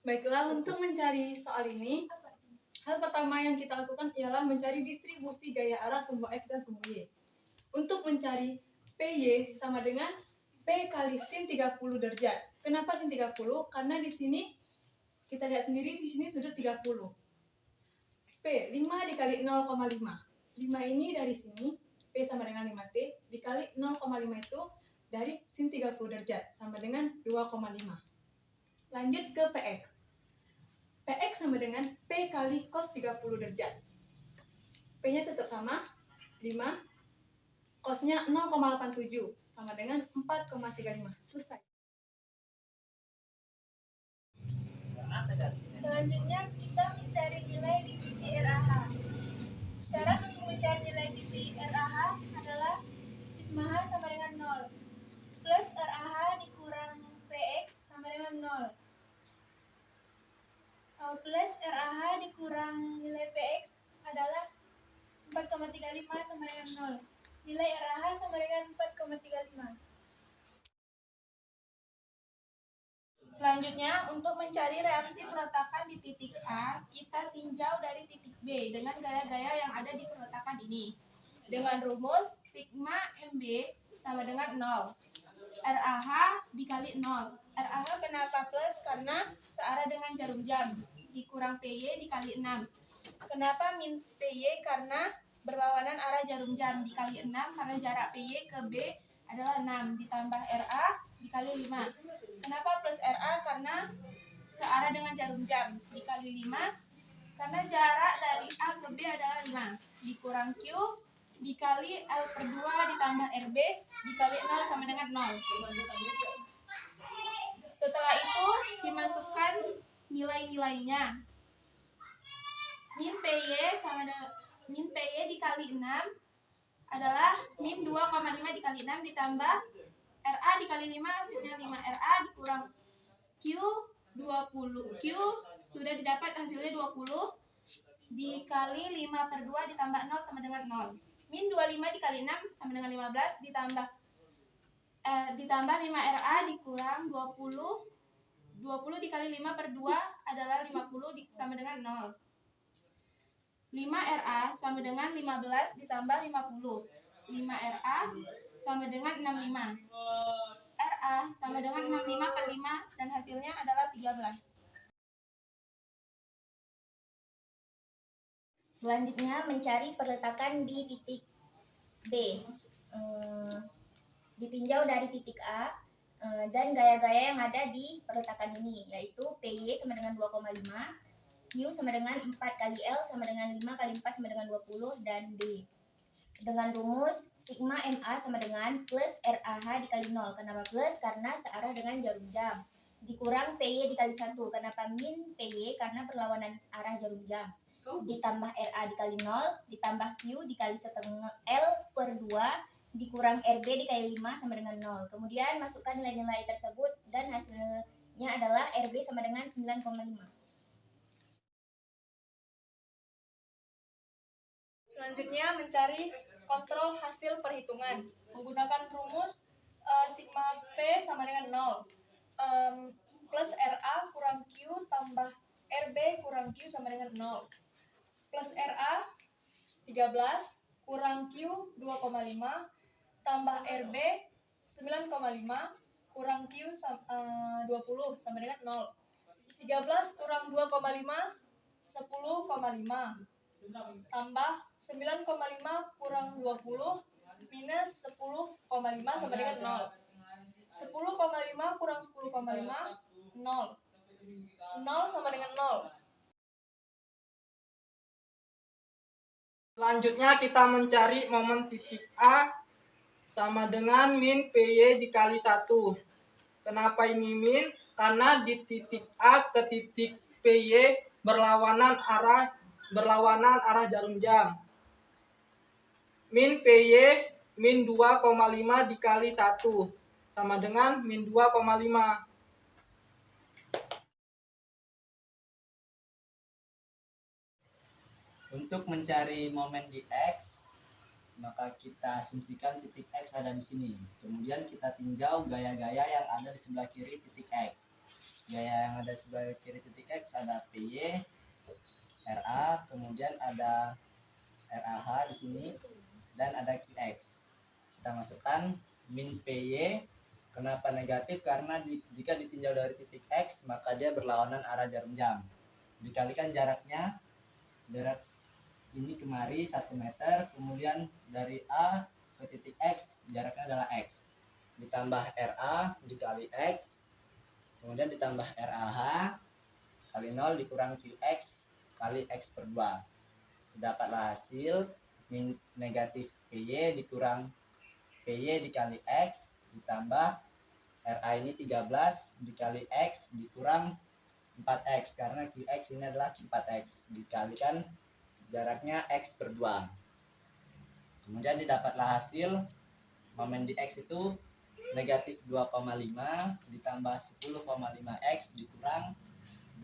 Baiklah, untuk mencari soal ini, hal pertama yang kita lakukan ialah mencari distribusi gaya arah sumbu X dan sumbu Y. Untuk mencari PY sama dengan P kali sin 30 derajat. Kenapa sin 30? Karena di sini kita lihat sendiri di sini sudut 30. P 5 dikali 0,5. 5 ini dari sini, P sama dengan 5T dikali 0,5 itu dari sin 30 derajat sama dengan 2,5. Lanjut ke PX. PX sama dengan P kali cos 30 derajat. P-nya tetap sama, 5. Cos-nya 0,87 sama dengan 4,35. Selesai. Selanjutnya kita mencari nilai di titik RAH. Syarat untuk mencari nilai titik RAH adalah sigma H sama dengan 0 plus RAH dikurang PX sama dengan 0 plus RAH dikurang nilai PX adalah 4,35 sama dengan 0. Nilai RAH sama dengan 4,35. Selanjutnya, untuk mencari reaksi peletakan di titik A, kita tinjau dari titik B dengan gaya-gaya yang ada di peletakan ini. Dengan rumus sigma MB sama dengan 0. RAH dikali 0. RAH kenapa plus? Karena searah dengan jarum jam. Dikurang PY dikali 6. Kenapa min PY? Karena berlawanan arah jarum jam. Dikali 6 karena jarak PY ke B adalah 6. Ditambah RA dikali 5. Kenapa plus RA? Karena searah dengan jarum jam. Dikali 5 karena jarak dari A ke B adalah 5. Dikurang Q dikali L per 2 ditambah RB dikali 0 sama dengan 0. Setelah itu dimasukkan nilai-nilainya. Min PY sama dengan min PY dikali 6 adalah min 2,5 dikali 6 ditambah RA dikali 5 hasilnya 5. RA dikurang Q 20. Q sudah didapat hasilnya 20 dikali 5 per 2 ditambah 0 sama dengan 0. Min 25 dikali 6 sama dengan 15 ditambah 5 RA dikurang 20. 20 dikali 5 per 2 adalah 50 sama dengan 0. 5 RA sama dengan 15 ditambah 50. 5 RA sama dengan 65. RA sama dengan 65 per 5 dan hasilnya adalah 13. Selanjutnya mencari perletakan di titik B. Ditinjau dari titik A dan gaya-gaya yang ada di perletakan ini, yaitu PY sama dengan 2,5, Q sama dengan 4 kali L sama dengan 5 kali 4 sama dengan 20, dan D. Dengan rumus sigma MA sama dengan plus RAH dikali 0. Kenapa plus? Karena searah dengan jarum jam. Dikurang PY dikali 1. Kenapa min PY? Karena perlawanan arah jarum jam. Ditambah RA dikali 0, ditambah Q dikali setengah L per 2, dikurang RB dikali 5 sama dengan 0. Kemudian masukkan nilai-nilai tersebut dan hasilnya adalah RB sama dengan 9,5. Selanjutnya mencari kontrol hasil perhitungan menggunakan rumus sigma P sama dengan 0 plus RA kurang Q tambah RB kurang Q sama dengan 0 plus RA 13 kurang Q 2,5 tambah RB 9,5 kurang Q 20 sama dengan 0. 13 kurang 2,5 10,5 tambah 9,5 kurang 20 minus 10,5 sama dengan 0. 10,5 kurang 10,5 0. 0 sama dengan 0. Selanjutnya kita mencari momen titik A sama dengan min PY dikali 1. Kenapa ini min? Karena di titik A ke titik PY berlawanan arah jarum jam. Min PY min 2,5 dikali 1 sama dengan min 2,5. Untuk mencari momen di X, maka kita asumsikan titik X ada di sini. Kemudian kita tinjau gaya-gaya yang ada di sebelah kiri titik X. gaya yang ada sebelah kiri titik X ada PY, RA, kemudian ada RAH di sini, dan ada QX. Kita masukkan min PY. Kenapa negatif? Karena jika ditinjau dari titik X, maka dia berlawanan arah jarum jam. Dikalikan jaraknya, jarak ini kemari 1 meter, kemudian dari A ke titik X, jaraknya adalah X. Ditambah RA dikali X, kemudian ditambah RAH, kali 0 dikurang QX, kali X per 2. Dapatlah hasil min negatif PY dikurang PY dikali X ditambah RA ini 13 dikali X dikurang 4X, karena QX ini adalah 4X, dikalikan jaraknya X per 2. Kemudian didapatlah hasil momen di X itu negatif 2,5 ditambah 10,5X dikurang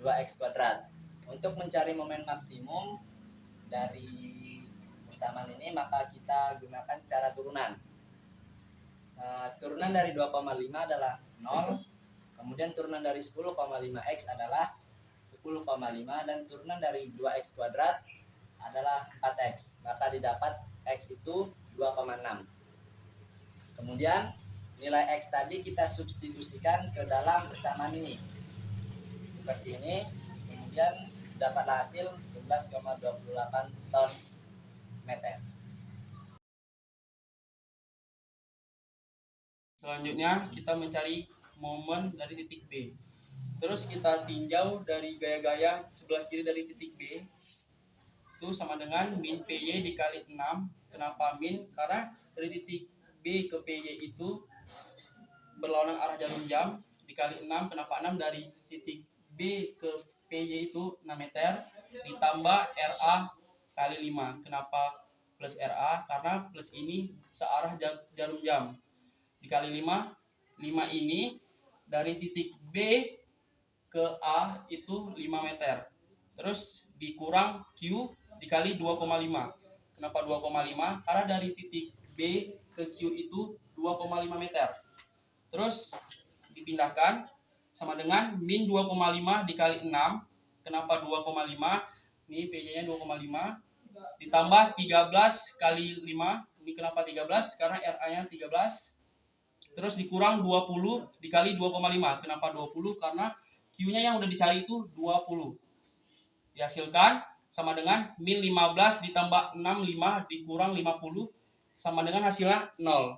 2X kuadrat. Untuk mencari momen maksimum dari persamaan ini, maka kita gunakan cara turunan. Turunan dari 2,5 adalah 0, kemudian turunan dari 10,5X adalah 10,5, dan turunan dari 2X kuadrat adalah 4X, maka didapat X itu 2,6. Kemudian nilai X tadi kita substitusikan ke dalam persamaan ini seperti ini, kemudian dapatlah hasil 11,28 ton meter. Selanjutnya kita mencari momen dari titik B. Terus kita tinjau dari gaya-gaya sebelah kiri dari titik B. Itu sama dengan min PY dikali 6. Kenapa min? Karena dari titik B ke PY itu berlawanan arah jarum jam, dikali 6. Kenapa 6? Dari titik B ke PY itu 6 meter, ditambah RA kali 5. Kenapa plus RA? Karena plus ini searah jarum jam. Dikali 5, 5 ini dari titik B ke A itu 5 meter. Terus dikurang Q dikali 2,5. Kenapa 2,5? Karena dari titik B ke Q itu 2,5 meter. Terus dipindahkan sama dengan min 2,5 dikali 6. Kenapa 2,5? Ini PJ-nya 2,5. Ditambah 13 kali 5. Ini kenapa 13? Karena RA-nya 13. Terus dikurang 20 dikali 2,5. Kenapa 20? Karena Q-nya yang udah dicari itu 20. Dihasilkan sama dengan min 15 ditambah 65 dikurang 50 sama dengan hasilnya 0.